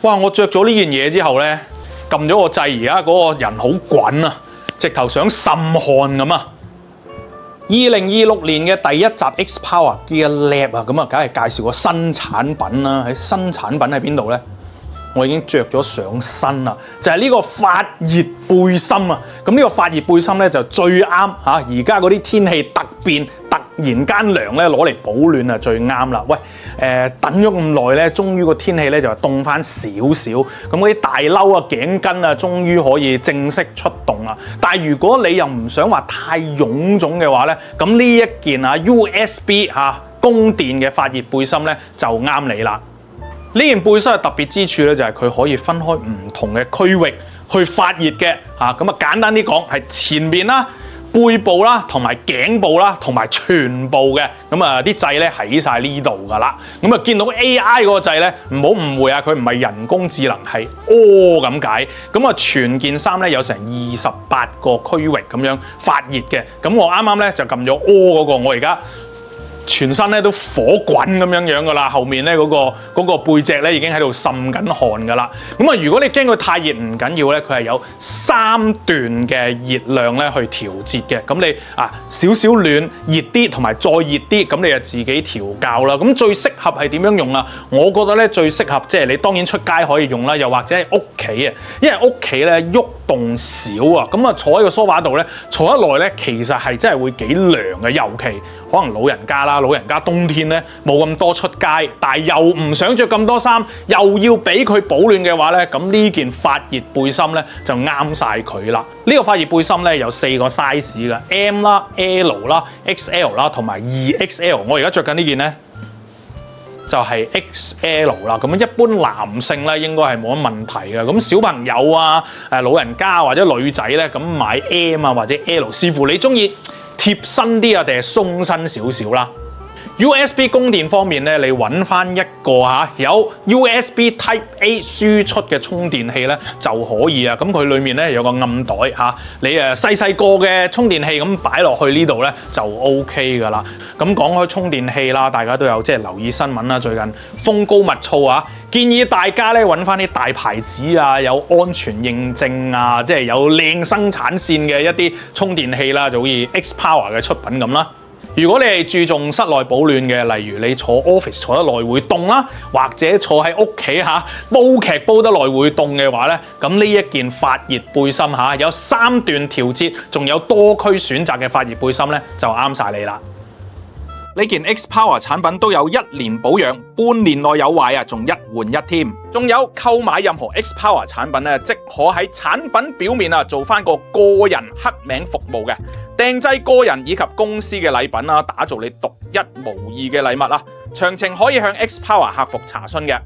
哇！我着咗呢件嘢之後咧，撳咗個掣，而家嗰個人好滾啊，直頭想滲汗咁啊！ 2026年嘅第一集 X Power Gear Lab 啊，咁啊，梗係介紹個新產品啦。喺新產品喺邊度咧？我已經着咗上身啦，就係呢個發熱背心啊！咁呢個發熱背心咧就最啱嚇，而家嗰啲天氣突變，突然間涼咧，攞嚟保暖啊最啱啦！喂，等咗咁耐咧，終於個天氣咧就凍翻少少，咁嗰啲大褸啊、頸巾啊，終於可以正式出動啦！但係如果你又唔想話太臃腫嘅話咧，咁呢一件啊 USB 供電嘅發熱背心咧就啱你啦！呢件背心嘅特別之處咧，就係佢可以分開唔同嘅區域去發熱嘅嚇。咁啊簡單啲講，係前面啦、背部啦、同埋頸部啦、同埋全部嘅。咁啊啲掣咧喺晒呢度㗎啦。咁啊見到 AI 嗰個掣咧，唔好誤會啊，佢唔係人工智能，係咁解。咁啊全件衫咧有成28個區域咁樣發熱嘅。咁我啱啱咧就撳咗嗰個，我而家全身咧都火滾咁樣噶啦，後面咧嗰個背脊咧已經喺度滲緊汗噶啦。咁啊，如果你驚佢太熱唔緊要咧，佢係有3段嘅熱量咧去調節嘅。咁你少少暖熱啲，同埋再熱啲，咁你就自己調校啦。咁最適合係點樣用啊？我覺得咧最適合即係你當然出街可以用啦，又或者係屋企啊，因為屋企咧喐動少啊，咁啊坐喺個梳化度咧坐得耐咧，其實係真係會幾涼嘅，尤其可能老人家啦，老人家冬天咧冇咁多出街，但係又唔想着咁多衫，又要俾佢保暖嘅話咧，咁呢件發熱背心咧就啱晒佢啦。呢個發熱背心咧有4個 size 嘅 ，M 啦、L 啦、XL 啦同埋 2XL。我而家着緊呢件咧就係 XL 啦。咁一般男性咧應該係冇乜問題嘅。咁小朋友啊、老人家或者女仔咧，咁買 M 啊或者 L， 視乎你中意貼身啲啊定係鬆身少少啦。USB 供電方面咧，你揾翻一個有 USB Type A 輸出嘅充電器咧就可以啊。咁佢裡面咧有個暗袋你細個嘅充電器咁擺落去呢度咧就 OK 噶啦。咁講開充電器啦，大家都有即係留意新聞啦，最近風高物燥啊，建議大家咧揾翻啲大牌子啊，有安全認證啊，即係有靚生產線嘅一啲充電器啦，就好似 X Power 嘅出品咁啦。如果你係注重室內保暖嘅，例如你坐 office 坐得耐會凍啦，或者坐喺屋企煲劇煲得耐會凍嘅話咧，咁呢一件發熱背心有3段調節，仲有多區選擇嘅發熱背心咧，就啱晒你啦。呢件 X Power 產品都有1年保養，半年內有壞仲1換1添。仲有購買任何 X Power 產品咧，即可喺產品表面做翻個個人黑名服務嘅，訂製個人以及公司嘅禮品打造你獨一無二嘅禮物啦。詳情可以向 X Power 客服查詢嘅。